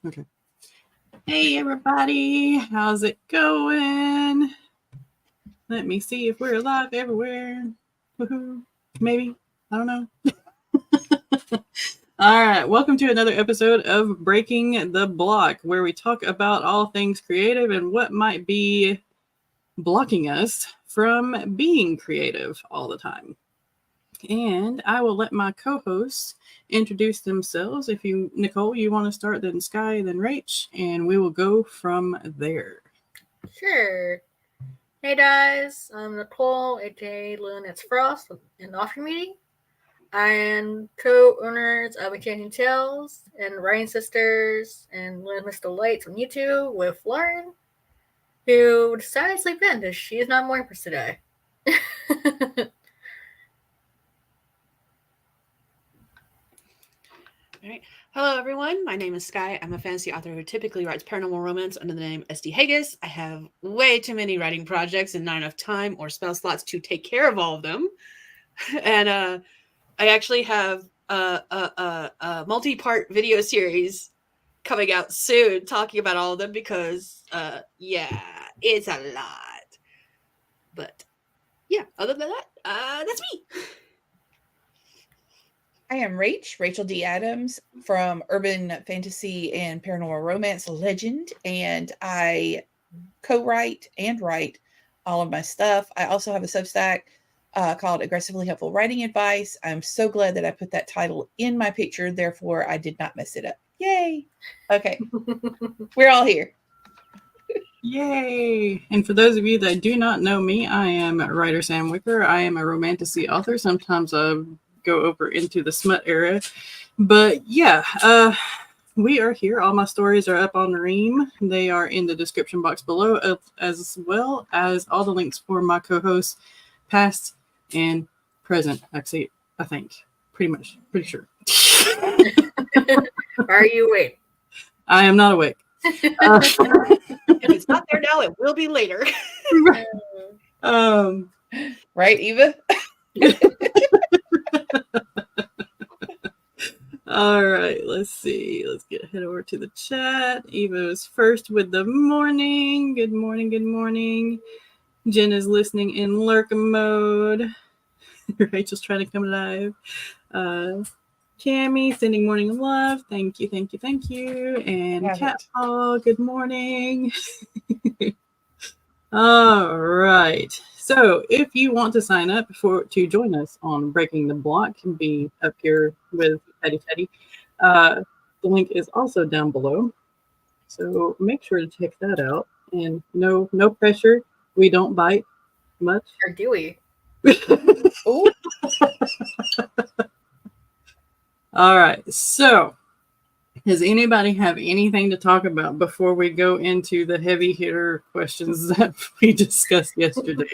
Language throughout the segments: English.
Okay. Hey, everybody. How's it going? Let me see if we're live everywhere. Woohoo. Maybe. I don't know. All right. Welcome to another episode of Breaking the Block, where we talk about all things creative and what might be blocking us from being creative all the time. And I will let my co-hosts introduce themselves. If you, Nicole, you want to start, then Skye, then Rach, and we will go from there. Sure. Hey guys, I'm Nicole, aka Luna's Frost in the Offering Meeting. I am co-owners of Enchanting Tales and Writing Sisters and Luna's Desolate on YouTube with Lauren, who decided to sleep in because she is not morning person today. All right. Hello, everyone. My name is Skye. I'm a fantasy author who typically writes paranormal romance under the name SD Hegyes. I have way too many writing projects and not enough time or spell slots to take care of all of them. And I actually have a multi-part video series coming out soon talking about all of them because, yeah, it's a lot. But, yeah, other than that, that's me. I am Rachel D. Adams from Urban Fantasy and Paranormal Romance Legend, and I co-write and write all of my stuff. I also have a Substack called Aggressively Helpful Writing Advice. I'm so glad that I put that title in my picture, therefore I did not mess it up. Yay! Okay, we're all here. Yay! And for those of you that do not know me, I am Writer Sam Wicker. I am a romantasy author. Sometimes I go over into the smut era. But yeah, we are here. All my stories are up on Ream. They are in the description box below, as well as all the links for my co-hosts, past and present. Actually, I think. Pretty sure. Are you awake? I am not awake. If it's not there now, it will be later. Right, Eva? All right, let's see. Let's head over to the chat. Eva is first with the morning. Good morning, good morning. Jen is listening in lurk mode. Rachel's trying to come live. Cammy sending morning love. Thank you. And Cat Paul, good morning. All right. So if you want to sign up to join us on Breaking the Block and be up here with Teddy, the link is also down below. So make sure to check that out. And no pressure. We don't bite much. Or do we? Ooh. All right. So does anybody have anything to talk about before we go into the heavy hitter questions that we discussed yesterday?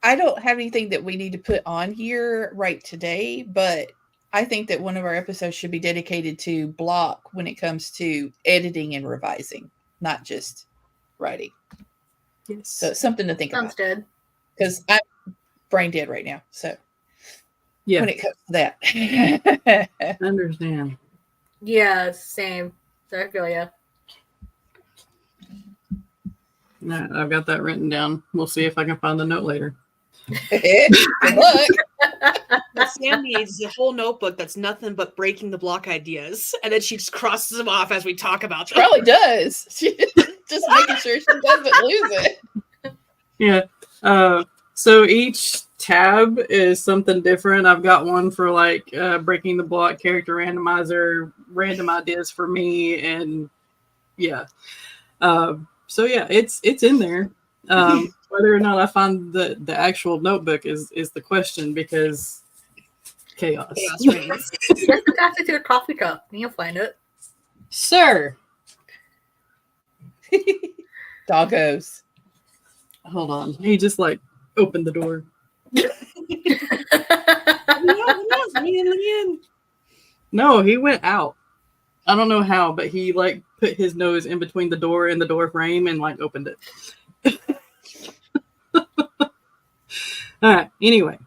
I don't have anything that we need to put on here right today, but I think that one of our episodes should be dedicated to block when it comes to editing and revising, not just writing. Yes. So it's something to think Sounds about. good. Because I'm brain dead right now. So yeah, when it comes to that. I understand. Yeah, same. So I feel ya. All right, I've got that written down. We'll see if I can find the note later. Good luck. Sam needs a whole notebook that's nothing but breaking the block ideas, and then she just crosses them off as we talk about them. Probably does. Just making sure she doesn't lose it. Yeah. So each tab is something different. I've got one for like breaking the block, character randomizer, random ideas for me, and yeah. So yeah, it's in there. Whether or not I find the actual notebook is the question, because chaos. Chaos reigns. Just attach it to a coffee cup and you'll find it. Sir. Doggos. Hold on. He just like opened the door. Let me in. No, he went out. I don't know how, but he like put his nose in between the door and the door frame and like opened it. All right. Anyway,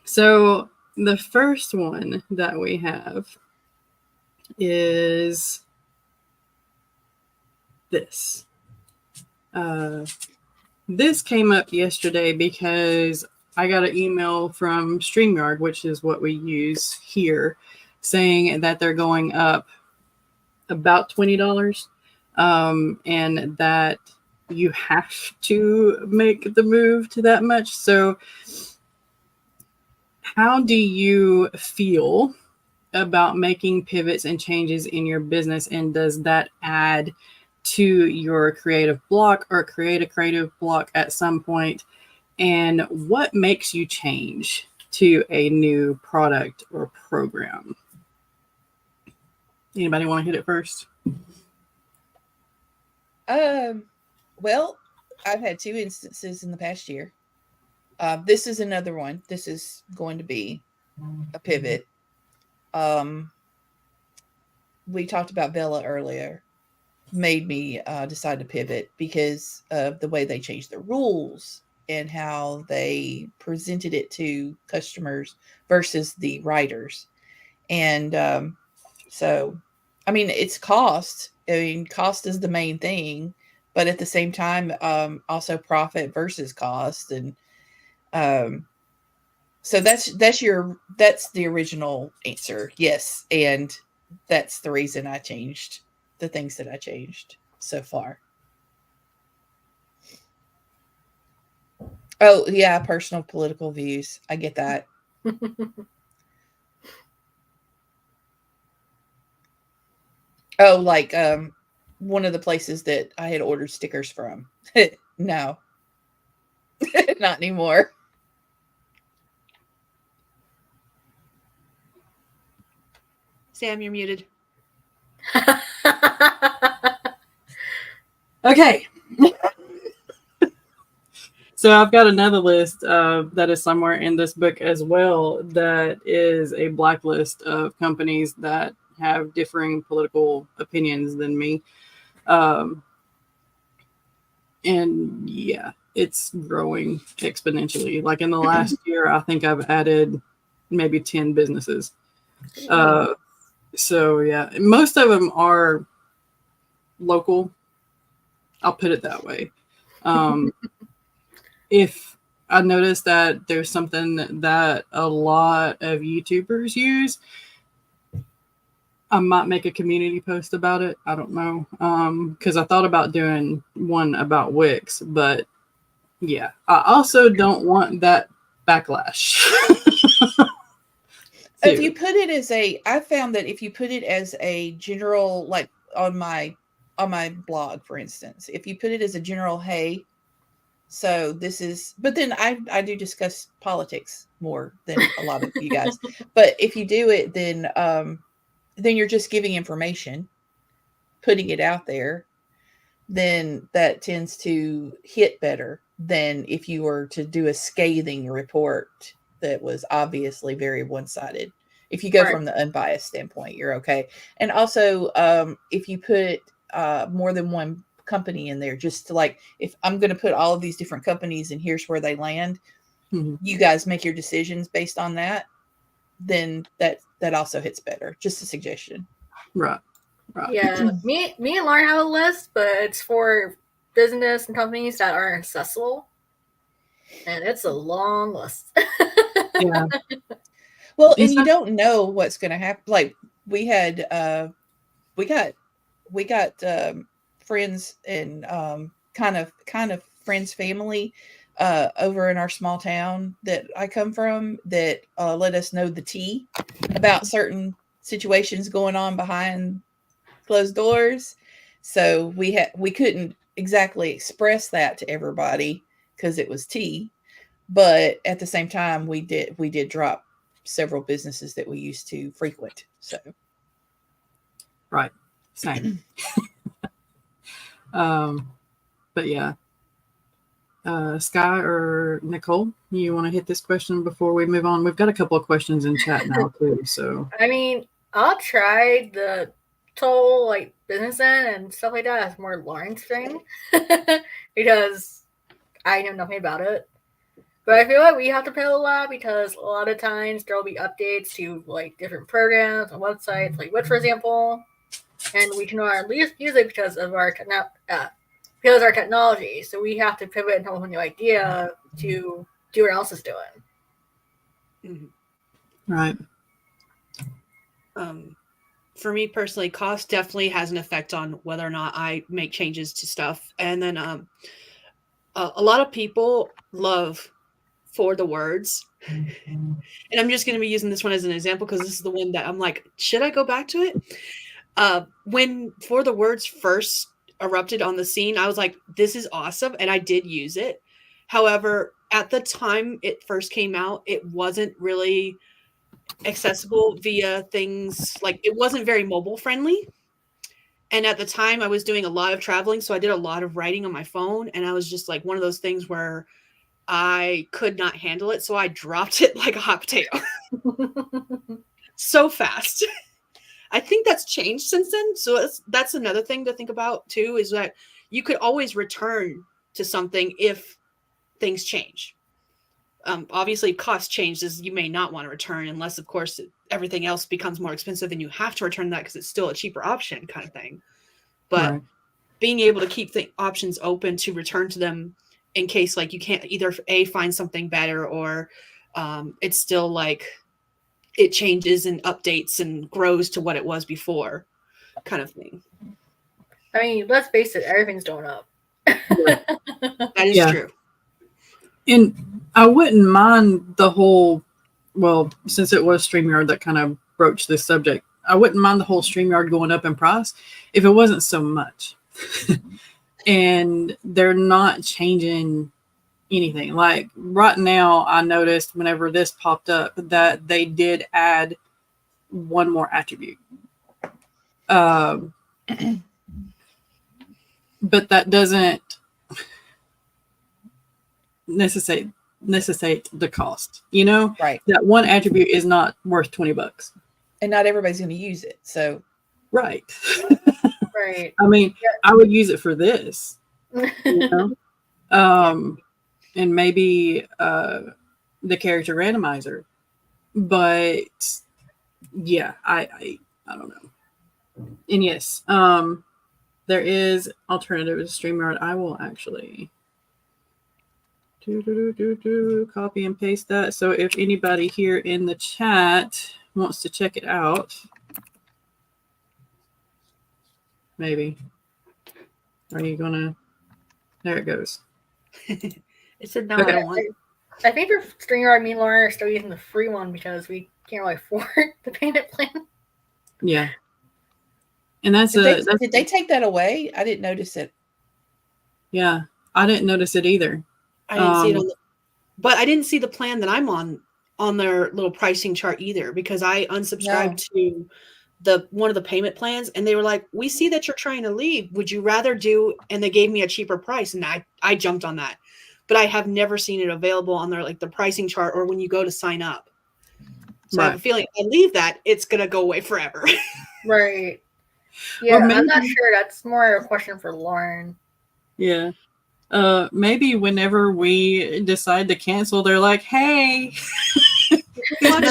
so the first one that we have is this. This came up yesterday because I got an email from StreamYard, which is what we use here, saying that they're going up about $20, and that you have to make the move to that much. So how do you feel about making pivots and changes in your business, and does that add to your creative block or create a creative block at some point? And what makes you change to a new product or program? Anybody want to hit it first? Well, I've had 2 instances in the past year. This is another one. This is going to be a pivot. We talked about Bella earlier. Made me decide to pivot because of the way they changed the rules and how they presented it to customers versus the writers. And so, I mean, it's cost. I mean, cost is the main thing, but at the same time, also profit versus cost. And so that's the original answer. Yes. And that's the reason I changed the things that I changed so far. Oh, yeah, personal political views. I get that. Oh, like one of the places that I had ordered stickers from. No. Not anymore. Sam, you're muted. Okay. So I've got another list that is somewhere in this book as well, that is a blacklist of companies that have differing political opinions than me. And yeah, it's growing exponentially. Like in the last year, I think I've added maybe 10 businesses. So yeah, most of them are local. I'll put it that way. If I notice that there's something that a lot of YouTubers use, I might make a community post about it. I don't know. Because I thought about doing one about Wix, but yeah, I also don't want that backlash. If you put it as I found that if you put it as a general, like on my blog, for instance, if you put it as a general, hey, so this is, but then I do discuss politics more than a lot of you guys. But if you do it, then you're just giving information, putting it out there, then that tends to hit better than if you were to do a scathing report that was obviously very one-sided. If you go from the unbiased standpoint, you're okay. And also, if you put more than one company in there, just to like, if I'm going to put all of these different companies and here's where they land, you guys make your decisions based on that, then that also hits better. Just a suggestion. Right. Yeah, me and Lauren have a list, but it's for business and companies that are accessible, and it's a long list. Yeah. Well, and you don't know what's going to happen. Like we had, we got friends and kind of friends, family over in our small town that I come from that let us know the tea about certain situations going on behind closed doors. So we couldn't exactly express that to everybody because it was tea, but at the same time we did drop several businesses that we used to frequent. So right, same. But yeah, Skye or Nicole, you want to hit this question before we move on? We've got a couple of questions in chat now too. So I mean, I'll try the total like business end and stuff like that. That's more Lauren's thing because I know nothing about it. But I feel like we have to pay a lot because a lot of times there will be updates to like different programs and websites, like Wix, for example, and we cannot at least use it because of our because our technology. So we have to pivot and have a new idea to do what else is doing. Mm-hmm. Right. For me personally, cost definitely has an effect on whether or not I make changes to stuff. And then a lot of people love For the Words. And I'm just going to be using this one as an example because this is the one that I'm like, should I go back to it? When For the Words first erupted on the scene, I was like, this is awesome. And I did use it. However, at the time it first came out, it wasn't really accessible via things like it wasn't very mobile friendly. And at the time I was doing a lot of traveling, so I did a lot of writing on my phone, and I was just like one of those things where I could not handle it, so I dropped it like a hot potato. So fast. I think that's changed since then, so that's another thing to think about too, is that you could always return to something if things change. Obviously, if cost changes, you may not want to return unless, of course, everything else becomes more expensive and you have to return that because it's still a cheaper option kind of thing. But Right. being able to keep the options open to return to them in case like you can't either find something better or it's still like it changes and updates and grows to what it was before kind of thing. I mean, let's face it, everything's going up. That is Yeah. true. And I wouldn't mind the whole, well, since it was StreamYard that kind of broached this subject, I wouldn't mind the whole StreamYard going up in price if it wasn't so much. And they're not changing anything. Like right now, I noticed whenever this popped up that they did add one more attribute. But that doesn't necessitate the cost, you know? Right. That one attribute is not worth $20. And not everybody's going to use it. So, Right. Right. I mean, I would use it for this, you know? And maybe the character randomizer. But yeah, I don't know. And yes, there is alternative to StreamYard. I will actually copy and paste that. So if anybody here in the chat wants to check it out, maybe. Are you gonna? There it goes. It said no, Okay. I don't want. I think for StreamYard, me and Lauren are still using the free one because we can't really afford the payment plan. Yeah. And that's did they take that away? I didn't notice it. Yeah, I didn't notice it either. I didn't see it but I didn't see the plan that I'm on their little pricing chart either, because I unsubscribed to one of the payment plans, and they were like, we see that you're trying to leave. Would you rather do, and they gave me a cheaper price, and I jumped on that. But I have never seen it available on their like the pricing chart or when you go to sign up. So I have a feeling if I leave that, it's gonna go away forever. Right. Yeah, Or maybe, I'm not sure. That's more a question for Lauren. Yeah. Maybe whenever we decide to cancel, they're like, hey. And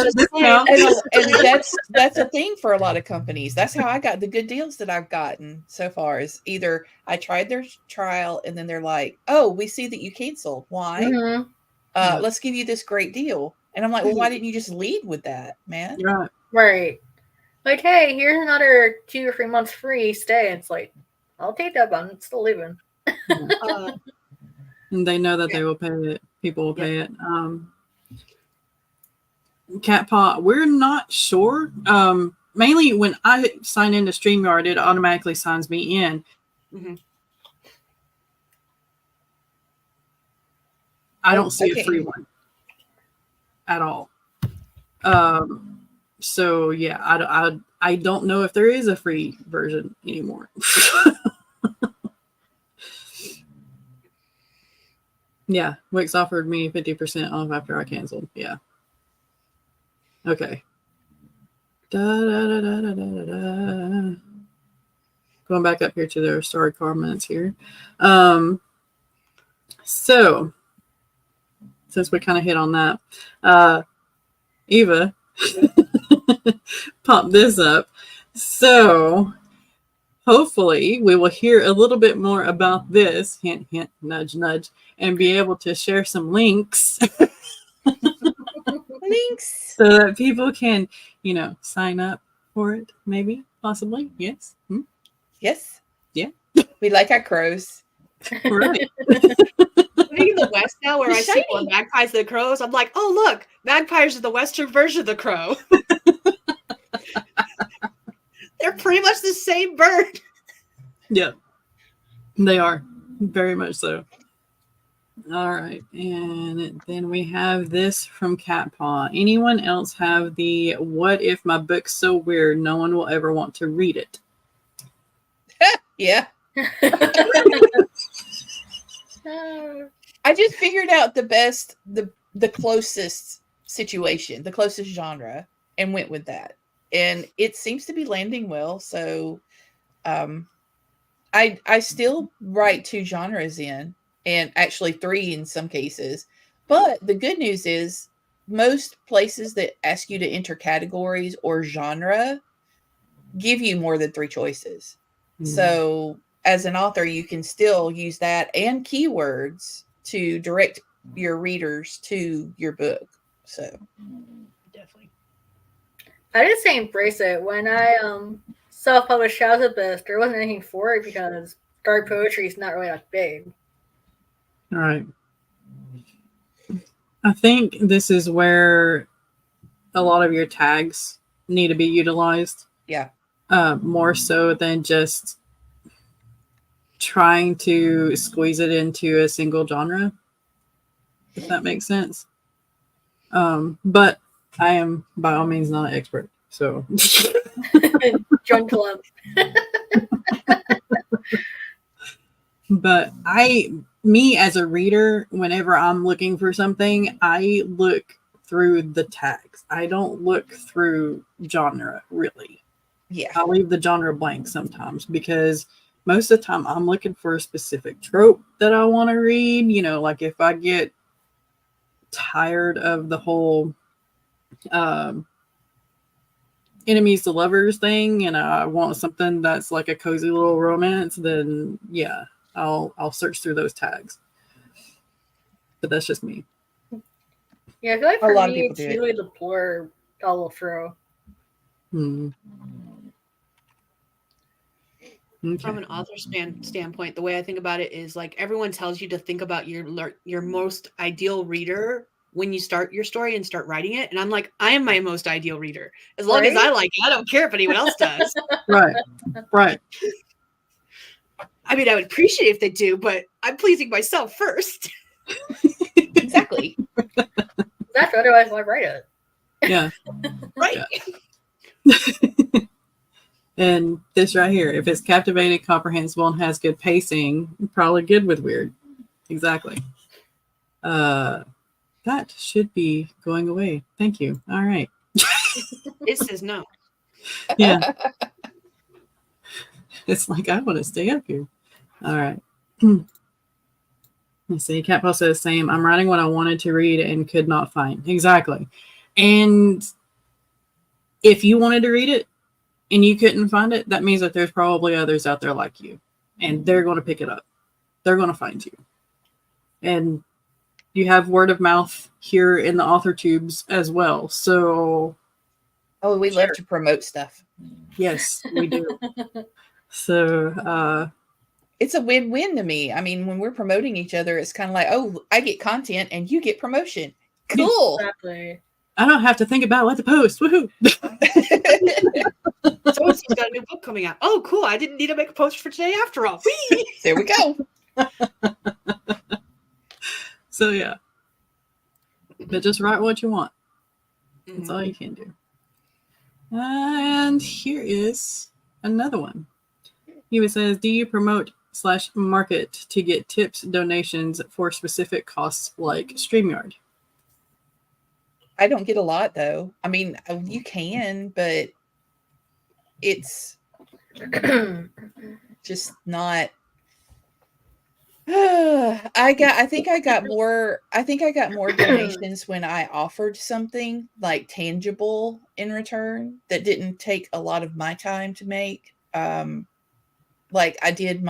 that's a thing for a lot of companies. That's how I got the good deals that I've gotten so far, is either I tried their trial and then they're like, oh, we see that you canceled. Why? Mm-hmm. Let's give you this great deal. And I'm like, well, why didn't you just lead with that, man? Right. Right. Like, hey, here's another 2 or 3 months free stay. It's like, I'll take that, but I'm still leaving. And they know that they will pay it. People will pay it. Cat Paw, we're not sure. Mainly when I sign into StreamYard, it automatically signs me in. Mm-hmm. I don't see a free one at all. So yeah, I don't know if there is a free version anymore. Yeah, Wix offered me 50% off after I canceled. Yeah. Okay. Going back up here to their story comments here. So since we kind of hit on that, Eva pop this up. So hopefully we will hear a little bit more about this, hint, hint, nudge, nudge, and be able to share some links Links. so that people can, sign up for it, maybe, possibly. Yes. Yes. Yeah. We like our crows. Right. Living in the West now, where I see more Shiny. magpies than crows, I'm like, oh look, magpies are the Western version of the crow. They're pretty much the same bird. Yeah. They are. Very much so. All right. And then we have this from Cat Paw. Anyone else have the what if my book's so weird no one will ever want to read it? Yeah. I just figured out the closest situation, the closest genre, and went with that. And it seems to be landing well. So I still write 2 genres in, and actually 3 in some cases. But the good news is most places that ask you to enter categories or genre give you more than 3 choices. So as an author, you can still use that and keywords to direct your readers to your book. So Definitely. I just say embrace it. When I self-published Shadows of Abyss, there wasn't anything for it because dark poetry is not really that big. All right. I think this is where a lot of your tags need to be utilized. yeah. More so than just trying to squeeze it into a single genre, if that makes sense. But I am by all means not an expert, so Join club. but me as a reader, whenever I'm looking for something, I look through the tags. I don't look through genre, really. Yeah. I'll leave the genre blank sometimes because most of the time I'm looking for a specific trope that I want to read. Like if I get tired of the whole enemies to lovers thing and I want something that's like a cozy little romance, then yeah, I'll search through those tags. But that's just me. Yeah, I feel like A for lot of me, people it's do it. usually the blurb I will throw. Okay. From an author standpoint, the way I think about it is like everyone tells you to think about your most ideal reader when you start your story and start writing it. And I'm like, I am my most ideal reader. As long as I like it, I don't care if anyone else does. Right. I mean, I would appreciate if they do, but I'm pleasing myself first. Exactly. That's otherwise why write it. Yeah. Right. Yeah. And this right here, if it's captivating, comprehensible, and has good pacing, probably good with weird. Exactly. That should be going away. Thank you. All right. It says no. Yeah. It's like, I want to stay up here. All right. Let's see. Cat Paw says, same. I'm writing what I wanted to read and could not find. Exactly. And if you wanted to read it and you couldn't find it, that means that there's probably others out there like you. And they're going to pick it up. They're going to find you. And you have word of mouth here in the author tubes as well. So, Oh, we love to promote stuff. yes, we do. So, It's a win-win to me. I mean, when we're promoting each other, it's kind of like, oh, I get content and you get promotion. Cool. Exactly. I don't have to think about what to post. Woohoo! So-and-so's got a new book coming out. Oh, cool. I didn't need to make a post for today after all. Whee! There we go. So, yeah. But just write what you want. That's all you can do. And here is another one. He says, do you promote / market to get tips, donations for specific costs like StreamYard? I don't get a lot though. I mean, you can, but it's just not. I think I got more donations when I offered something like tangible in return that didn't take a lot of my time to make. Like I did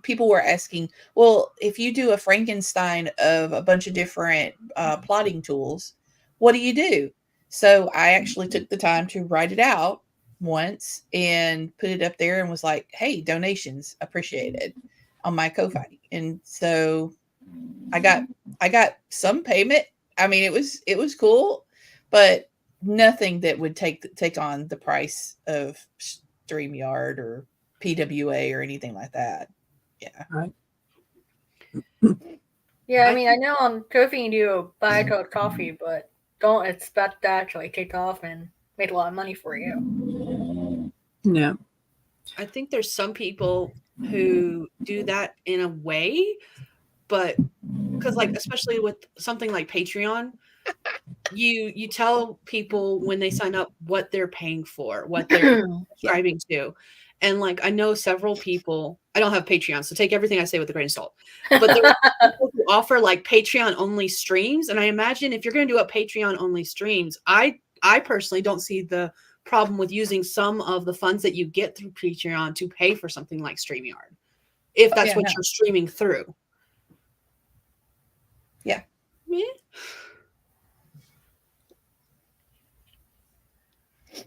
people were asking, well, if you do a Frankenstein of a bunch of different plotting tools, what do you do? So I actually took the time to write it out once and put it up there and was like, hey, donations appreciated on my Ko-fi. And so I got some payment. I mean, it was cool, but nothing that would take on the price of StreamYard or PWA or anything like that. Yeah. Right. Yeah, I mean, I know on Ko-fi you do buy a cup of coffee, but don't expect that to actually take off and make a lot of money for you. Yeah. I think there's some people who do that in a way, but because like especially with something like Patreon, you tell people when they sign up what they're paying for, what they're subscribing to. And like I know several people, I don't have Patreon, so take everything I say with a grain of salt. But there are people who offer like Patreon only streams. And I imagine if you're gonna do a Patreon only streams, I personally don't see the problem with using some of the funds that you get through Patreon to pay for something like StreamYard, if that's what you're streaming through. Yeah.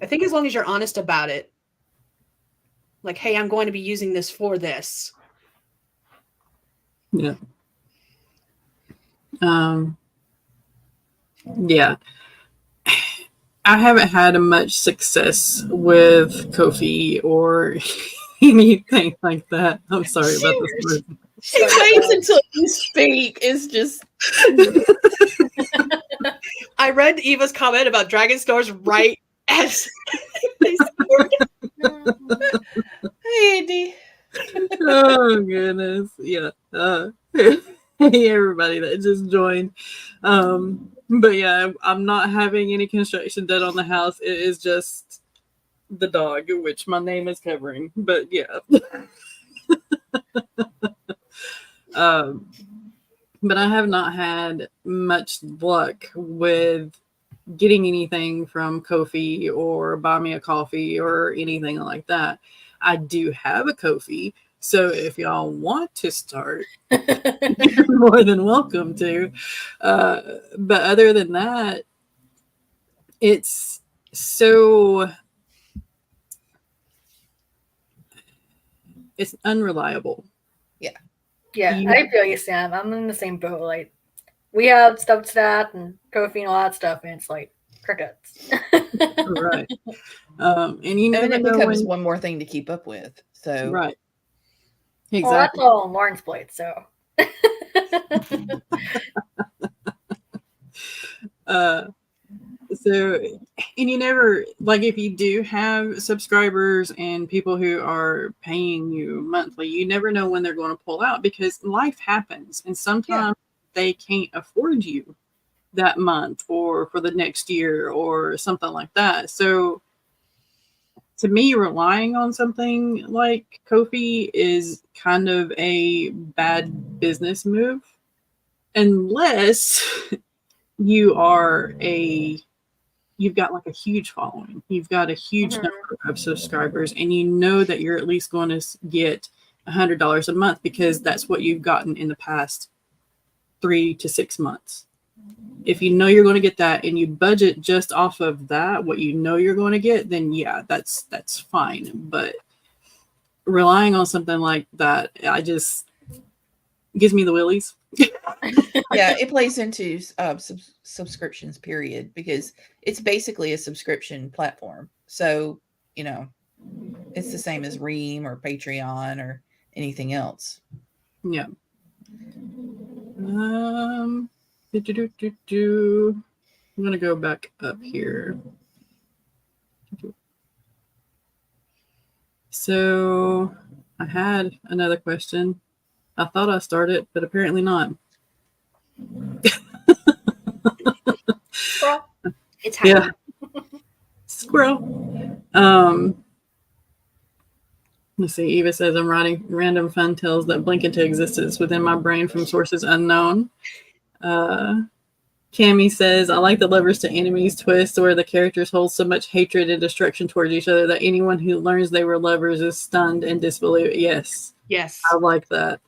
I think as long as you're honest about it, like, hey, I'm going to be using this for this. Yeah. Yeah. I haven't had much success with Ko-fi or anything like that. I'm sorry about this word. She waits until you speak. It's just. I read Eva's comment about Dragon Stores right as they scored. Hey, Andy. Oh goodness. Yeah. Hey everybody that just joined. But yeah, I'm not having any construction done on the house. It is just the dog, which my name is covering. But yeah. But I have not had much luck with getting anything from Ko-fi or Buy Me a Coffee or anything like that. I do have a Ko-fi, so if y'all want to start, you're more than welcome to. But other than that, it's unreliable. Yeah, I feel you, Sam. I'm in the same boat. Like, we have stuff to that and Ko-fi and all that stuff, and it's like crickets. Right. And you never it know becomes when... one more thing to keep up with. So right. Exactly. Well, that's all on Lauren's plate, so. So, and you never, like, if you do have subscribers and people who are paying you monthly, you never know when they're going to pull out because life happens. And sometimes they can't afford you that month or for the next year or something like that. So, to me, relying on something like Ko-fi is kind of a bad business move unless you've got like a huge following. You've got a huge number of subscribers and you know that you're at least going to get $100 a month because that's what you've gotten in the past 3 to 6 months. If you know you're going to get that and you budget just off of that, what you know you're going to get, then yeah, that's fine. But relying on something like that, gives me the willies. Yeah, it plays into subscriptions, period, because it's basically a subscription platform. So, it's the same as Ream or Patreon or anything else. Yeah. I'm going to go back up here. So I had another question. I thought I started, but apparently not. Squirrel. It's happening. Yeah. Squirrel. Let's see. Eva says, I'm writing random fun tales that blink into existence within my brain from sources unknown. Cammy says, I like the lovers to enemies twist where the characters hold so much hatred and destruction towards each other that anyone who learns they were lovers is stunned and disbelief. Yes. Yes. I like that.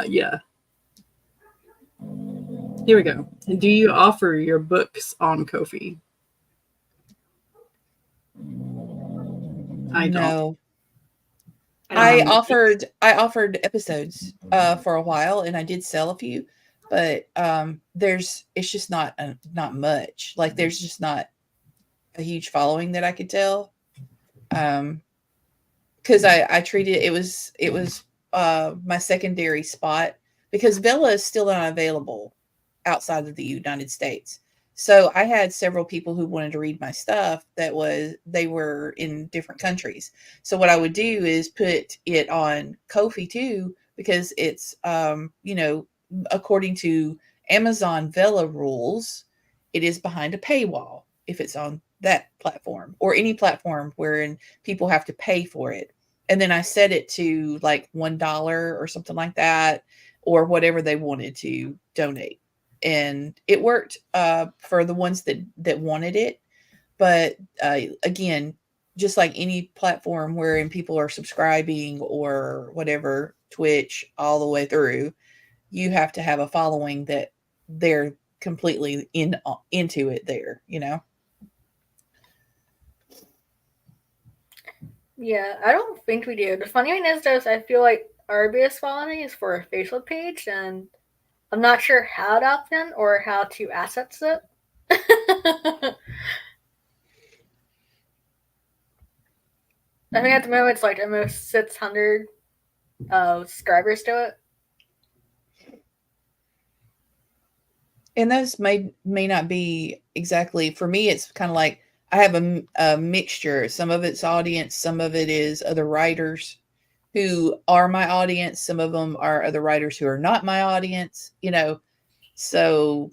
Yeah. Here we go. Do you offer your books on Ko-fi? I don't. No. I I offered episodes for a while, and I did sell a few, but it's just not much. Like there's just not a huge following that I could tell. Because I treated it was my secondary spot because Vela is still not available outside of the United States. So I had several people who wanted to read my stuff they were in different countries. So what I would do is put it on Ko-fi too, because it's according to Amazon Vela rules, it is behind a paywall if it's on that platform or any platform wherein people have to pay for it. And then I set it to like $1 or something like that, or whatever they wanted to donate. And it worked for the ones that wanted it. But again, just like any platform wherein people are subscribing or whatever, Twitch all the way through, you have to have a following that they're completely into it there, Yeah, I don't think we do. The funny thing is, though, I feel like our biggest following is for a Facebook page, and I'm not sure how to opt in or how to assets it. I think at the moment it's like almost 600 subscribers to it. And those may not be exactly for me. It's kind of like I have a mixture. Some of it's audience, some of it is other writers who are my audience. Some of them are other writers who are not my audience. So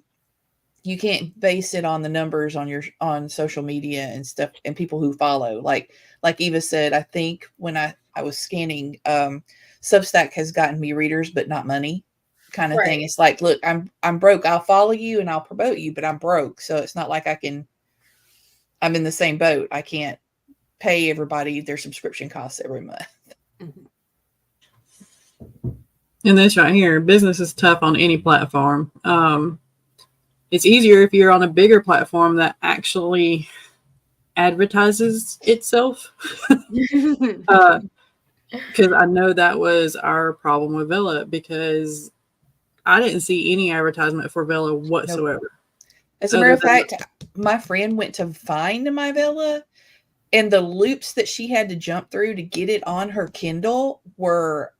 you can't base it on the numbers on social media and stuff and people who follow. Like Eva said, I think when I was scanning, Substack has gotten me readers, but not money. Kind of thing. It's like, look, I'm broke. I'll follow you and I'll promote you, but I'm broke. So it's not like I'm in the same boat. I can't pay everybody their subscription costs every month. Mm-hmm. And this right here, business is tough on any platform. It's easier if you're on a bigger platform that actually advertises itself. Because I know that was our problem with Vela, because I didn't see any advertisement for Vela whatsoever. Nope. As a matter of fact, my friend went to find my Vela, and the loops that she had to jump through to get it on her Kindle were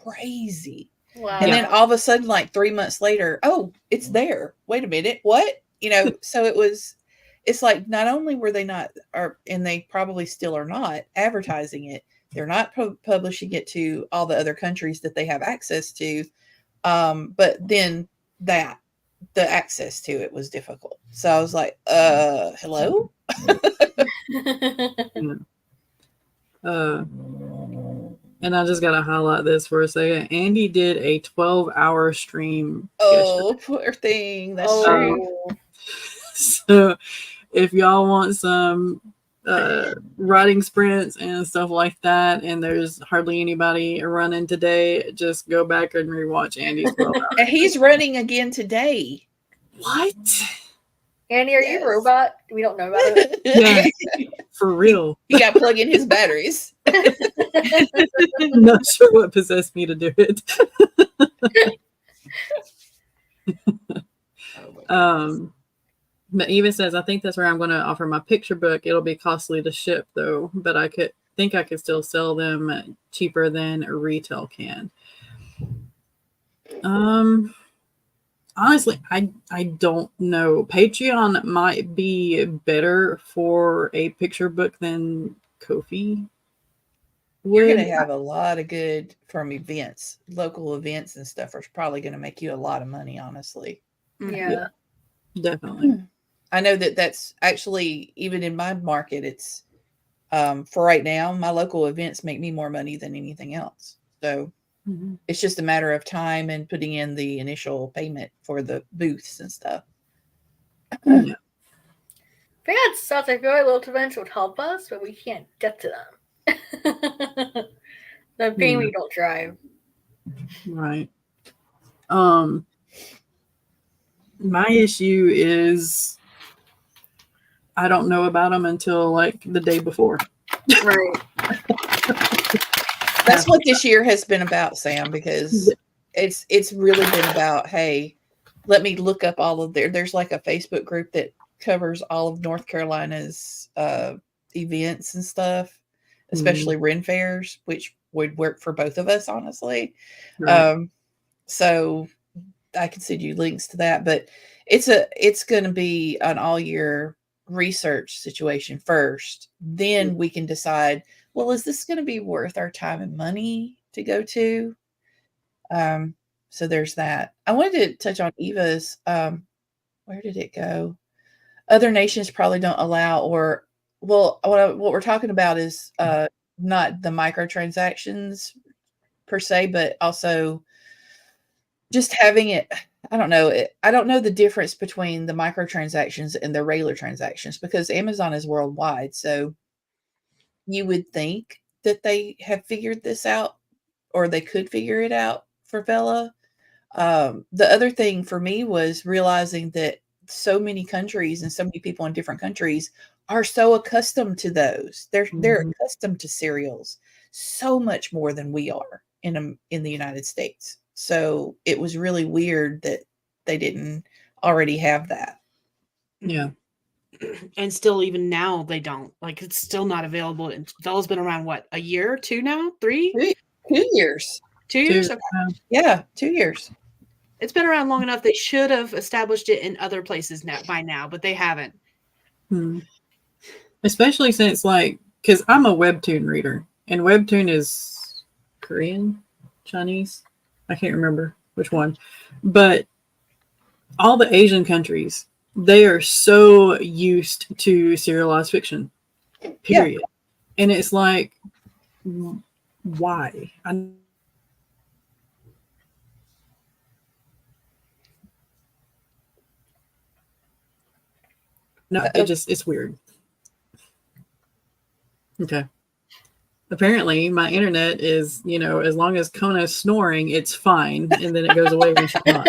crazy. Wow. And then all of a sudden, like 3 months later, oh, it's there. Wait a minute. What? So it's like not only were they not, and they probably still are not advertising it, they're not publishing it to all the other countries that they have access to. But then the access to it was difficult. So I was like, hello? And I just got to highlight this for a second. Andy did a 12-hour stream. Oh, poor thing. That's true. So if y'all want some writing sprints and stuff like that, and there's hardly anybody running today, just go back and rewatch Andy's 12 hours. And he's running again today. What? Andy, are you a robot? We don't know about it. Yeah, for real. He got to plug in his batteries. I'm not sure what possessed me to do it. But Eva says, I think that's where I'm going to offer my picture book. It'll be costly to ship, though, but I could still sell them cheaper than a retail can. Honestly, I don't know. Patreon might be better for a picture book than Ko-fi. You're going to have a lot of good from events, local events and stuff are probably going to make you a lot of money, honestly. Yeah. Definitely. I know that's actually, even in my market, For right now, my local events make me more money than anything else. So it's just a matter of time and putting in the initial payment for the booths and stuff. Yeah. If we had South Dakota local events would help us, but we can't get to them. The being we don't drive. Right. My issue is I don't know about them until like the day before. Right. That's what this year has been about, Sam, because it's really been about, hey, let me look up all of there's like a Facebook group that covers all of North Carolina's events and stuff, especially Ren fairs, which would work for both of us, honestly. Right. So I can send you links to that, but it's going to be an all year research situation first. Then we can decide, well, is this going to be worth our time and money to go to? So there's that. I wanted to touch on Eva's, where did it go? Other nations probably don't allow, or, well, what we're talking about is not the microtransactions per se, but also just having it. I don't know. I don't know the difference between the microtransactions and the regular transactions because Amazon is worldwide. So you would think that they have figured this out, or they could figure it out for Vela. The other thing for me was realizing that so many countries and so many people in different countries are so accustomed to those. They're accustomed to cereals so much more than we are in the United States. So it was really weird that they didn't already have that. Yeah. And still, even now, they don't. Like, it's still not available. And Vela's been around, what, a year or two now? 3? 2 years. 2 years? Okay. Yeah, 2 years. It's been around long enough. They should have established it in other places by now, but they haven't. Especially since, like, because I'm a Webtoon reader, and Webtoon is Korean, Chinese. I can't remember which one. But all the Asian countries, they are so used to serialized fiction, period. Yeah. And it's like, why? No, it's weird. Okay. Apparently, my internet is, as long as Kona's snoring, it's fine. And then it goes away when she's not.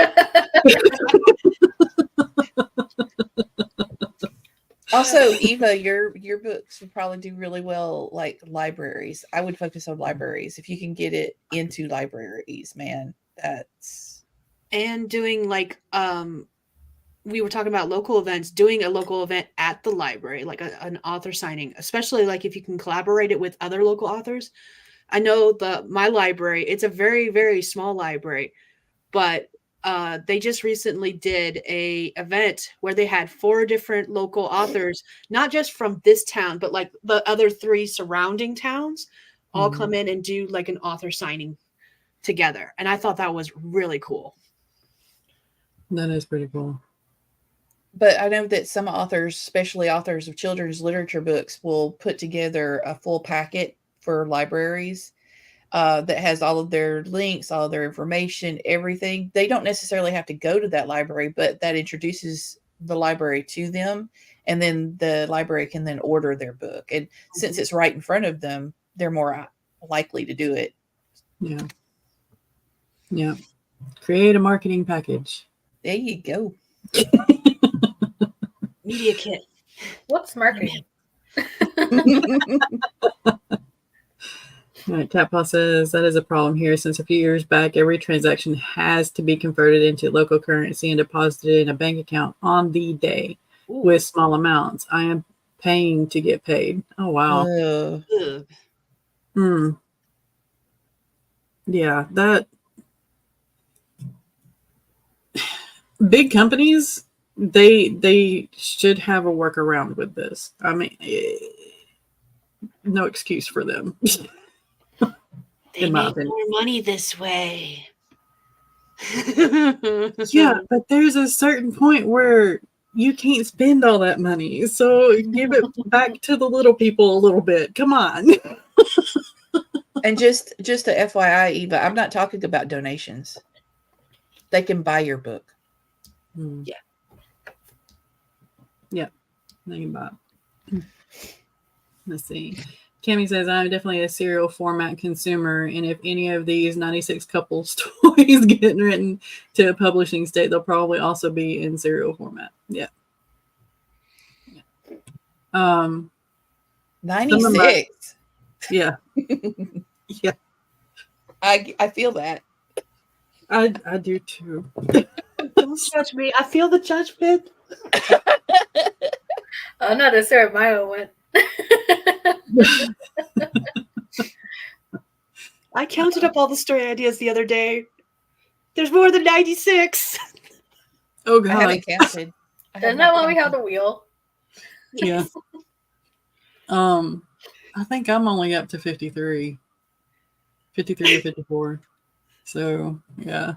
Also, Eva, your books would probably do really well, like libraries. I would focus on libraries. If you can get it into libraries, man, that's... And doing like, we were talking about local events, doing a local event at the library, like an author signing, especially like if you can collaborate it with other local authors. I know my library, it's a very, very small library, but they just recently did a event where they had 4 different local authors, not just from this town, but like the other 3 surrounding towns all come in and do like an author signing together. And I thought that was really cool. That is pretty cool. But I know that some authors, especially authors of children's literature books, will put together a full packet for libraries that has all of their links, all of their information, everything. They don't necessarily have to go to that library, but that introduces the library to them. And then the library can then order their book. And since it's right in front of them, they're more likely to do it. Yeah. Yeah. Create a marketing package. There you go. Media kit. What's marketing? All right, Tap Paw says that is a problem here since a few years back, every transaction has to be converted into local currency and deposited in a bank account on the day. Ooh. With small amounts. I am paying to get paid. Oh, wow. Yeah, that big companies, they should have a workaround with this. I mean, no excuse for them. They make more money this way. Yeah, but there's a certain point where you can't spend all that money. So give it back to the little people a little bit. Come on. And just a FYI, Eva, I'm not talking about donations. They can buy your book. Yeah. Yeah. They can buy it. Let's see. Cammy says, I'm definitely a serial format consumer, and if any of these 96 couples toys get written to a publishing state, they'll probably also be in serial format. Yeah. 96. Yeah. Yeah. I feel that. I do too. Don't judge me. I feel the judgment. Oh no, that's where my went. I counted up all the story ideas the other day. There's more than 96. Oh I god. haven't counted. Isn't that why we have the wheel? Yeah. I think I'm only up to 53. 53 or 54. So yeah.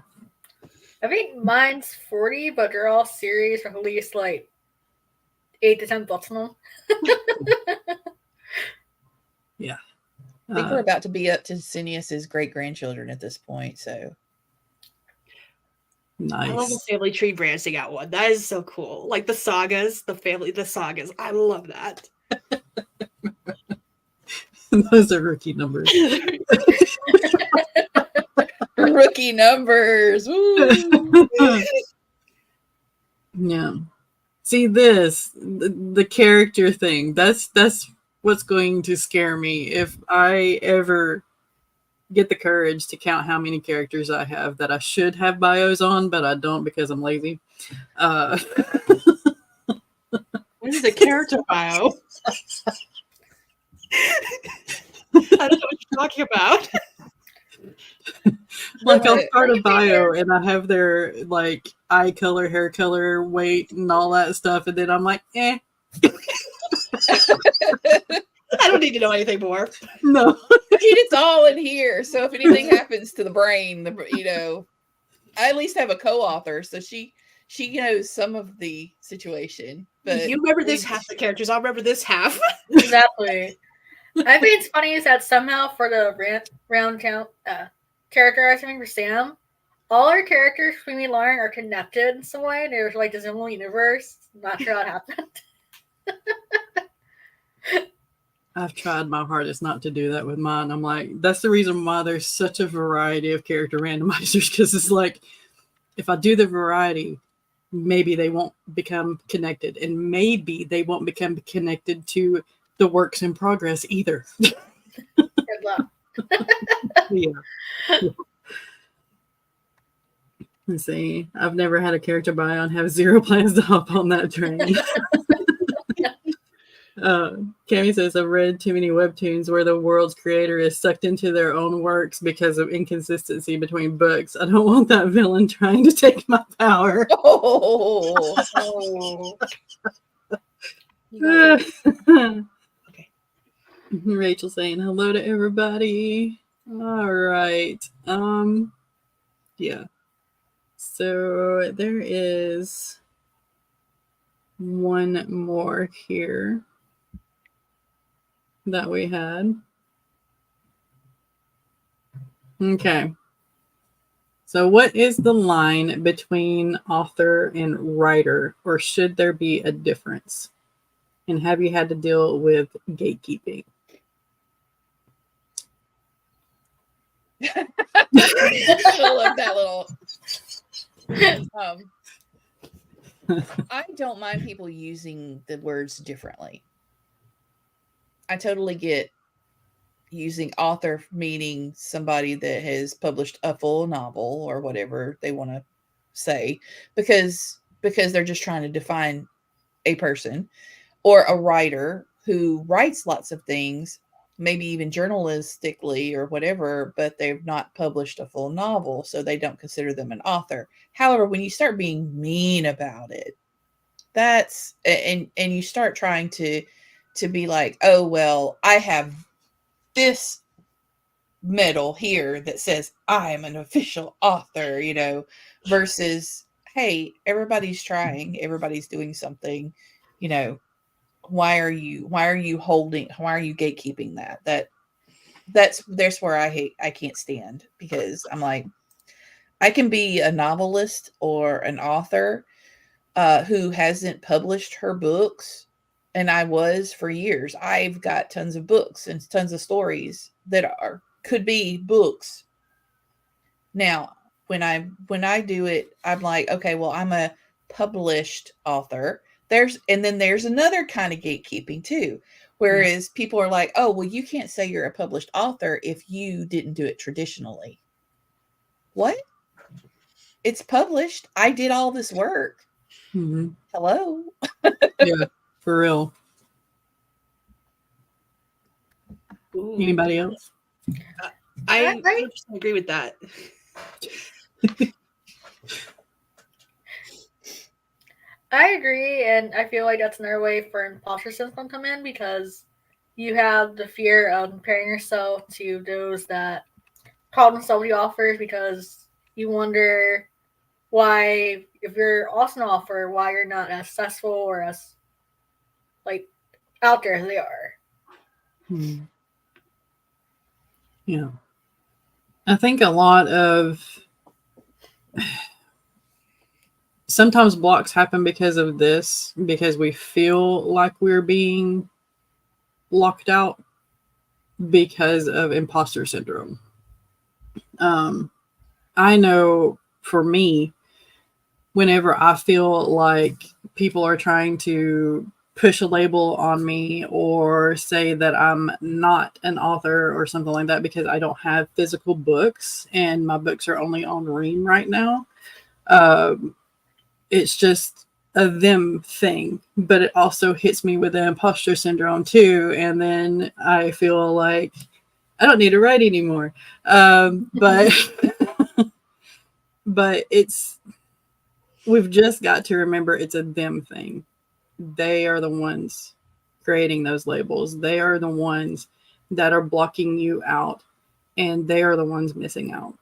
I think mine's 40, but they're all series with at least like 8 to 10 books in them. Yeah. I think we're about to be up to Sinius's great grandchildren at this point. So nice. I love the family tree branching out one. That is so cool. Like the sagas, the sagas. I love that. Those are rookie numbers. rookie numbers. Woo. Yeah. See this, the character thing. That's what's going to scare me if I ever get the courage to count how many characters I have that I should have bios on, but I don't because I'm lazy. What is a character bio? I don't know what you're talking about. Like I'll start a bio and I have their like eye color, hair color, weight, and all that stuff, and then I'm like, eh. I don't need to know anything more. No. It's all in here. So if anything happens to the brain, I at least have a co-author, so she knows some of the situation. But You remember this half the characters. I'll remember this half. Exactly. I think it's funny is that somehow for the round count characterizing for Sam, all our characters between me and Lauren are connected in some way. There's like this whole universe. Not sure how it happened. I've tried my hardest not to do that with mine. I'm like, that's the reason why there's such a variety of character randomizers, because it's like, if I do the variety, maybe they won't become connected, and maybe they won't become connected to the works in progress either. Good luck. Yeah. Let's see. I've never had a character bio and have zero plans to hop on that train. Cammy says, I've read too many webtoons where the world's creator is sucked into their own works because of inconsistency between books. I don't want that villain trying to take my power. Oh. Okay. Rachel saying hello to everybody. All right. Yeah. So there is one more here that we had. Okay. So what is the line between author and writer, or should there be a difference? And have you had to deal with gatekeeping? I love that little. I don't mind people using the words differently. I totally get using author meaning somebody that has published a full novel or whatever they want to say, because they're just trying to define a person, or a writer who writes lots of things, maybe even journalistically or whatever, but they've not published a full novel, so they don't consider them an author. However, when you start being mean about it, that's and you start trying to be like, oh well, I have this medal here that says I am an official author, versus hey, everybody's trying, everybody's doing something, you know, why are you gatekeeping that's where I can't stand, because I'm like, I can be a novelist or an author who hasn't published her books, and I was for years. I've got tons of books and tons of stories that could be books. Now, when I do it, I'm like, okay, well, I'm a published author. There's another kind of gatekeeping too. Whereas people are like, oh, well, you can't say you're a published author if you didn't do it traditionally. What? It's published. I did all this work. Mm-hmm. Hello? Yeah, for real. Ooh. Anybody else? I 100% agree with that. I agree, and I feel like that's another way for imposter syndrome to come in, because you have the fear of comparing yourself to those that call themselves the authors, because you wonder why, if you're also an author, why you're not as successful or as like out there as they are. Yeah. I think a lot of sometimes blocks happen because of this, because we feel like we're being locked out because of imposter syndrome. I know for me, whenever I feel like people are trying to push a label on me or say that I'm not an author or something like that because I don't have physical books and my books are only on Ream right now, it's just a them thing, but it also hits me with the imposter syndrome too. And then I feel like I don't need to write anymore. But but we've just got to remember it's a them thing. They are the ones creating those labels. They are the ones that are blocking you out, and they are the ones missing out.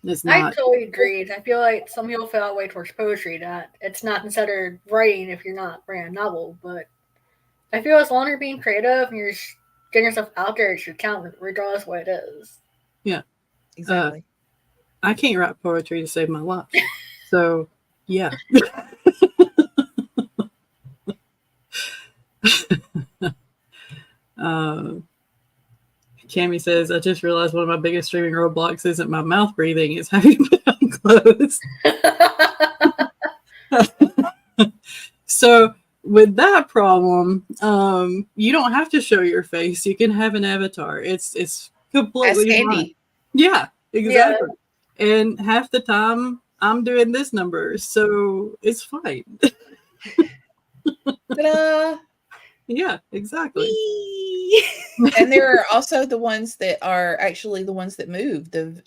It's not. I totally agree. I feel like some people feel that way towards poetry, that it's not considered writing if you're not writing a novel. But I feel as long as you're being creative and you're getting yourself out there, it should count regardless of what it is. Yeah, Exactly. I can't write poetry to save my life. So, yeah. Cammy says, I just realized one of my biggest streaming roadblocks isn't my mouth breathing, it's having to put on clothes. So with that problem, you don't have to show your face. You can have an avatar. It's completely Ask fine. Andy. Yeah, exactly. Yeah. And half the time I'm doing this number, so it's fine. Ta-da! Yeah, exactly. And there are also the ones that are actually the ones that move, the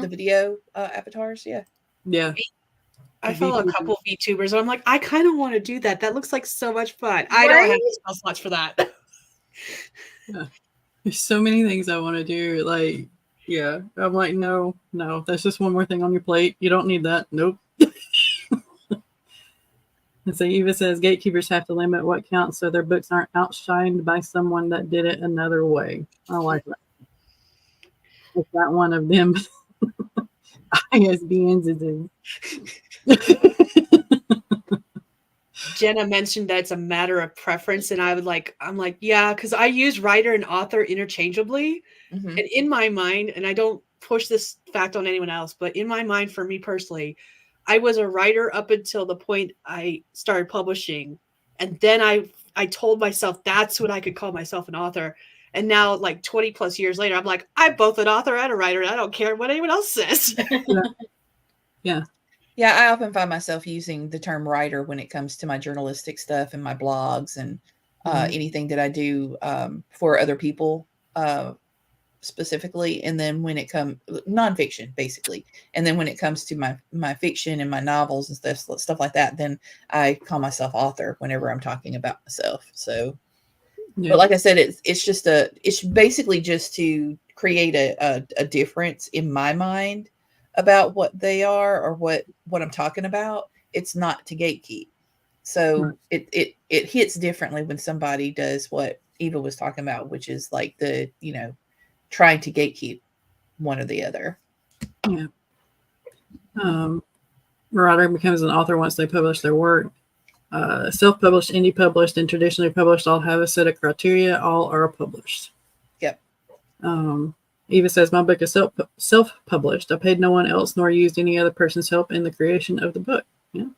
video avatars. Yeah. Yeah. I follow a couple of VTubers and I'm like, I kind of want to do that. That looks like so much fun. I don't have the spell slots for that. Yeah. There's so many things I want to do. Like, yeah. I'm like, no, that's just one more thing on your plate. You don't need that. Nope. And so Eva says gatekeepers have to limit what counts so their books aren't outshined by someone that did it another way. I like that. It's not one of them ISBNs is. Jenna mentioned that it's a matter of preference, and I'm like, yeah, because I use writer and author interchangeably. Mm-hmm. And in my mind, and I don't push this fact on anyone else, but in my mind, for me personally, I was a writer up until the point I started publishing. And then I told myself that's what I could call myself, an author. And now, like 20 plus years later, I'm like, I'm both an author and a writer. And I don't care what anyone else says. Yeah. Yeah, I often find myself using the term writer when it comes to my journalistic stuff and my blogs and anything that I do for other people specifically. And then when it comes nonfiction, basically, and then when it comes to my fiction and my novels and stuff like that, then I call myself author whenever I'm talking about myself. So, but like I said, it's basically just to create a difference in my mind about what they are or what I'm talking about, it's not to gatekeep. So it hits differently when somebody does what Eva was talking about, which is like the, trying to gatekeep one or the other. Yeah. Writer becomes an author once they publish their work. Self-published, indie published, and traditionally published all have a set of criteria. All are published. Yep. Eva says, my book is self-published. I paid no one else nor used any other person's help in the creation of the book. Yeah.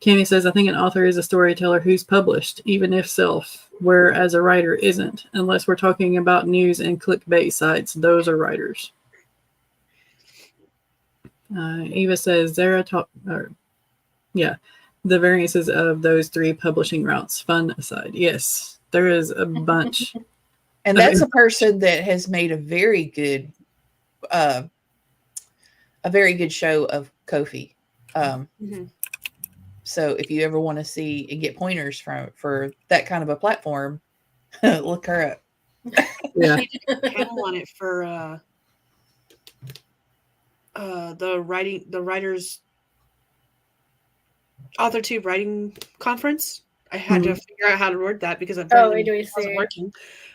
Cami says, I think an author is a storyteller who's published, even if self, whereas a writer isn't. Unless we're talking about news and clickbait sites, those are writers. Eva says, the variances of those three publishing routes, fun aside. Yes, there is a bunch. And that's a person that has made a very good show of Ko-fi. So if you ever want to see and get pointers for that kind of a platform, look her up. Yeah. She did a panel on it for the writers AuthorTube writing conference. I had to figure out how to word that because it wasn't working.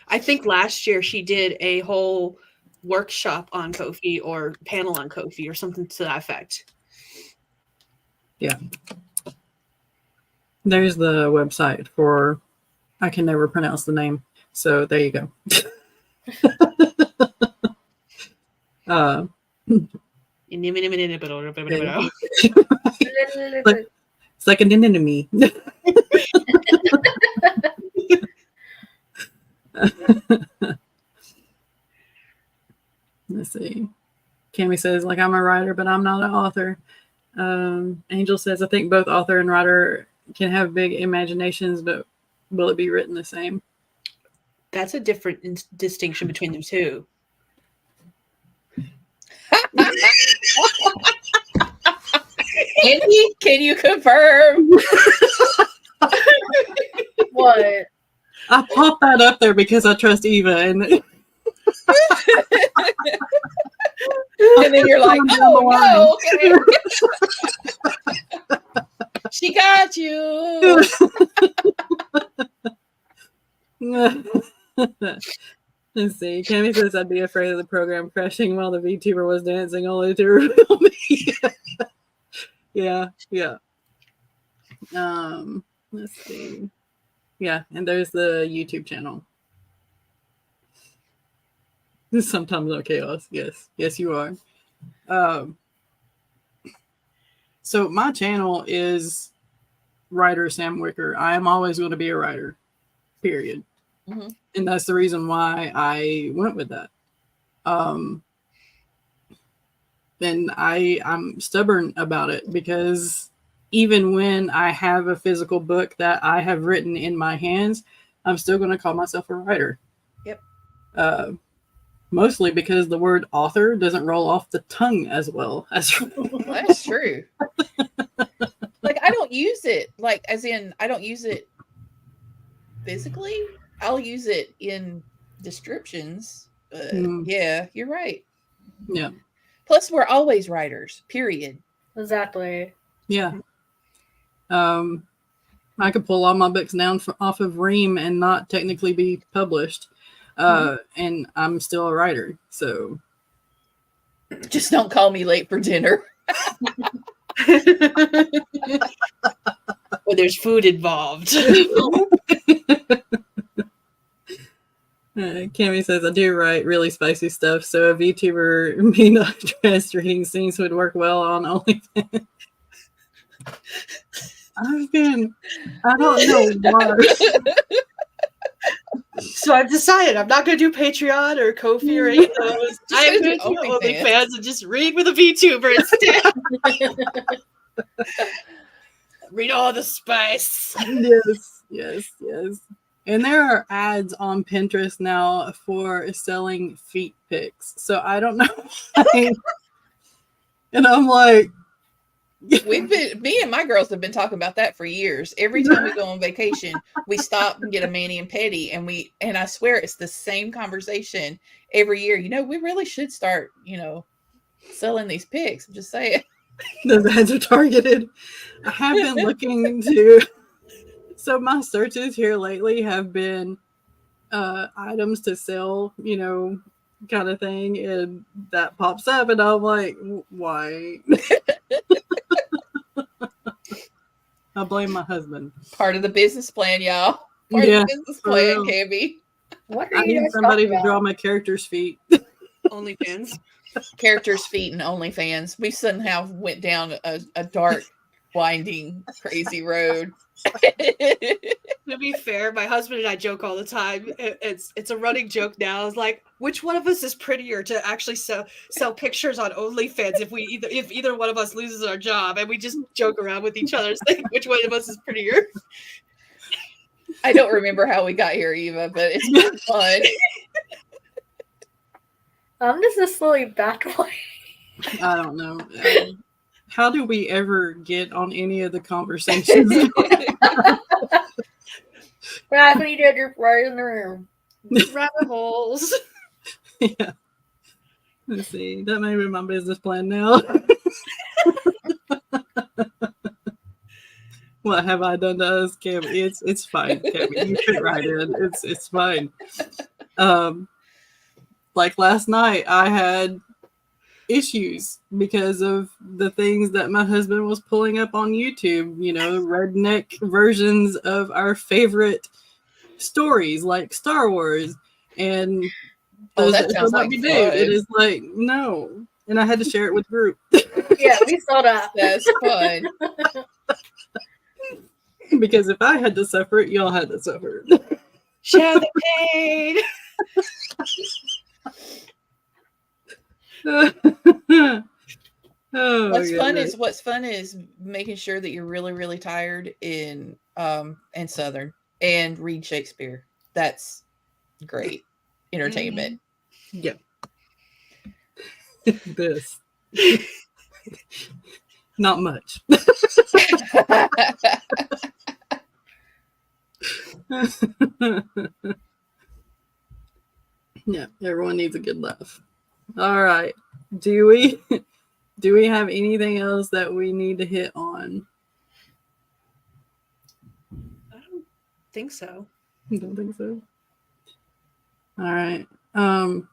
I think last year she did a whole workshop on Ko-fi or panel on Ko-fi or something to that effect. Yeah. There's the website for, I can never pronounce the name. So there you go. It's like an enemy. Let's see. Cami says, like, I'm a writer, but I'm not an author. Angel says, I think both author and writer can have big imaginations, but will it be written the same? That's a different distinction between them two. Can you confirm? What? I popped that up there because I trust Eva, and and then you're like, oh no, okay. She got you. Let's see. Cami says, I'd be afraid of the program crashing while the VTuber was dancing only to reveal me. Yeah. Let's see. Yeah, and there's the YouTube channel. Sometimes no chaos. Yes, you are. So my channel is Writer Sam Wicker. I am always going to be a writer. Period. Mm-hmm. And that's the reason why I went with that. And I'm stubborn about it because even when I have a physical book that I have written in my hands, I'm still going to call myself a writer. Yep. Mostly because the word author doesn't roll off the tongue as well as. That's true. Like, I don't use it, like, as in, I don't use it physically. I'll use it in descriptions. Yeah, you're right. Yeah. Plus, we're always writers, period. Exactly. Yeah. I could pull all my books down off of Ream and not technically be published. And I'm still a writer. So just don't call me late for dinner. Or there's food involved. Cami says, I do write really spicy stuff, so a VTuber me not dressed reading scenes would work well on OnlyFans. I don't know why. So I've decided I'm not going to do Patreon or Ko-fi or any of those. I'm going to do OnlyFans and just read with a VTuber instead. Read all the spice. Yes. And there are ads on Pinterest now for selling feet pics. So I don't know why. And I'm like, me and my girls have been talking about that for years. Every time we go on vacation, we stop and get a mani and pedi, and I swear it's the same conversation every year. We really should start, selling these pics. I'm just saying. Those ads are targeted. I have been looking into. So my searches here lately have been items to sell, kind of thing, and that pops up, and I'm like, why? I blame my husband. Part of the business plan, y'all. Part of the business plan, Cammy. What are I you need guys somebody talking to draw about? my character's feet. OnlyFans. Characters, feet, and OnlyFans. We somehow went down a dark, winding, crazy road. To be fair, my husband and I joke all the time. It's a running joke now. It's like, which one of us is prettier to actually sell pictures on OnlyFans if either one of us loses our job? And we just joke around with each other, saying which one of us is prettier. I don't remember how we got here, Eva, but it's been fun. This is slowly back away. I don't know. How do we ever get on any of the conversations? Right, we need to group right in the room. Rabbit holes. Yeah. Let's see. That may be my business plan now. What have I done to us, Cam? It's fine, Cam. You fit right in. It's fine. Like last night, I had issues because of the things that my husband was pulling up on YouTube. Redneck versions of our favorite stories, like Star Wars, and that sounds like we do. fun. It is like no, and I had to share it with the group. Yeah, we saw that. That's fun. Because if I had to suffer it, y'all had to suffer it. Share the pain. What's fun is making sure that you're really, really tired in and Southern and read Shakespeare. That's great entertainment. Yep. This. Not much. Yeah, everyone needs a good laugh. All right. Do we have anything else that we need to hit on? I don't think so. I don't think so. All right. I'm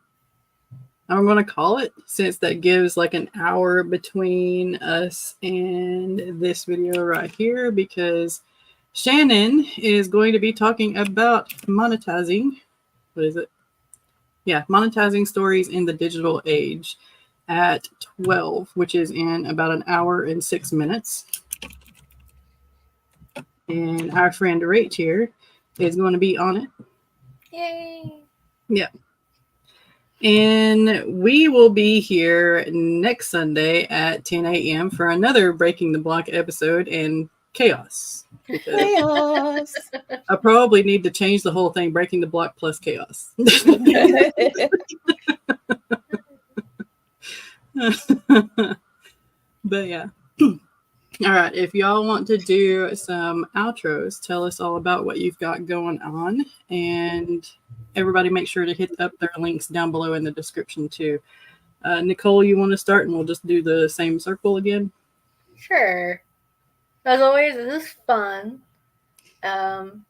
going to call it, since that gives like an hour between us and this video right here, because Shannon is going to be talking about monetizing. What is it? Yeah, monetizing stories in the digital age at 12, which is in about an hour and 6 minutes. And our friend Rach here is going to be on it. Yay! Yeah. And we will be here next Sunday at 10 a.m. for another Breaking the Block episode and chaos. Chaos. I probably need to change the whole thing, Breaking the Block plus chaos. But yeah. All right. If y'all want to do some outros, tell us all about what you've got going on. And everybody make sure to hit up their links down below in the description too. Nicole, you want to start and we'll just do the same circle again? Sure. As always, this is fun. And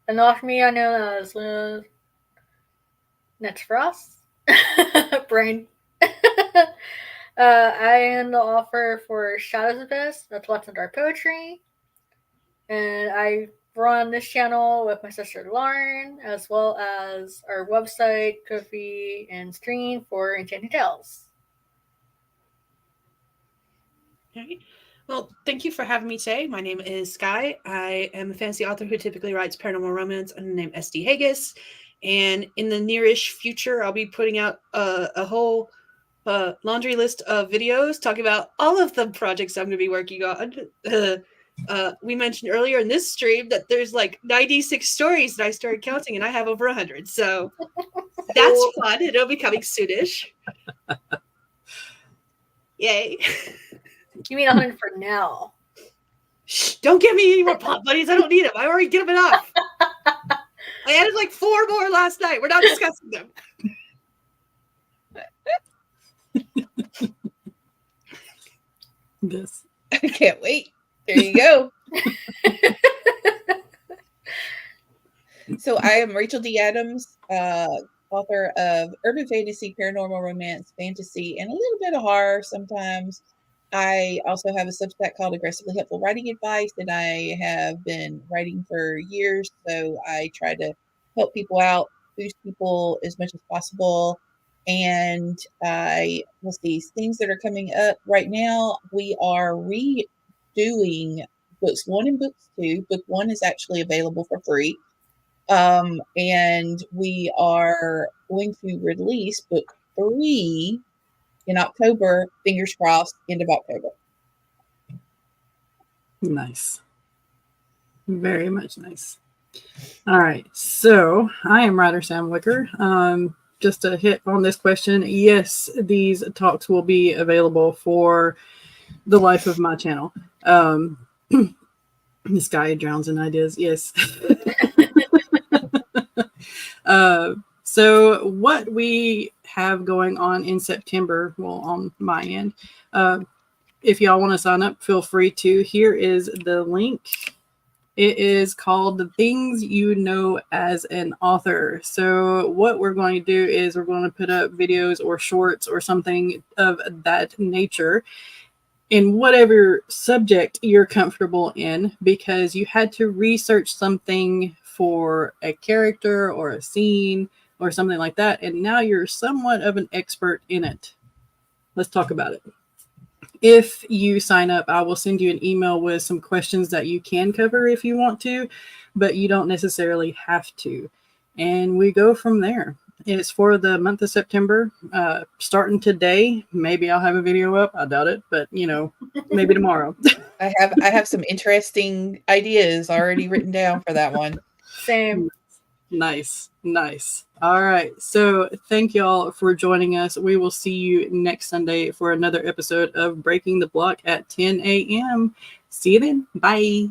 off me, I know that as next Frost. Brain. I am the author for Shadows of This. That's Lots of Dark Poetry. And I run this channel with my sister Lauren, as well as our website, Ko-fi, and stream for Enchanted Tales. All right. Well, thank you for having me today. My name is Skye. I am a fantasy author who typically writes paranormal romance under the name SD Hegyes. And in the nearish future, I'll be putting out a whole laundry list of videos talking about all of the projects I'm going to be working on. We mentioned earlier in this stream that there's like 96 stories that I started counting, and I have over 100. So that's fun. It'll be coming soonish. Yay. You mean 100 for now? Shh, don't give me any more pop buddies. I don't need them. I already get them enough. I added like 4 more last night. We're not discussing them. Yes. I can't wait. There you go. So I am Rachel D. Adams, author of urban fantasy, paranormal romance, fantasy, and a little bit of horror sometimes. I also have a Substack called Aggressively Helpful Writing Advice, and I have been writing for years. So I try to help people out, boost people as much as possible. And let's see, things that are coming up right now. We are redoing books 1 and books 2. Book 1 is actually available for free. And we are going to release book 3 in October, fingers crossed, end of October. Nice. Very much nice. All right. So I am Writer Sam Wicker. Just to hit on this question, yes, these talks will be available for the life of my channel. This guy drowns in ideas. Yes. So what we have going on in September, well, on my end, if y'all want to sign up, feel free to. Here is the link. It is called The Things You Know as an Author. So what we're going to do is we're going to put up videos or shorts or something of that nature in whatever subject you're comfortable in, because you had to research something for a character or a scene or something like that, and now you're somewhat of an expert in it. Let's talk about it. If you sign up, I will send you an email with some questions that you can cover if you want to, but you don't necessarily have to. And we go from there. It's for the month of September, starting today. Maybe I'll have a video up. I doubt it, but maybe tomorrow. I have some interesting ideas already written down for that one. Same. Nice. All right. So thank y'all for joining us. We will see you next Sunday for another episode of Breaking the Block at 10 a.m. See you then. Bye.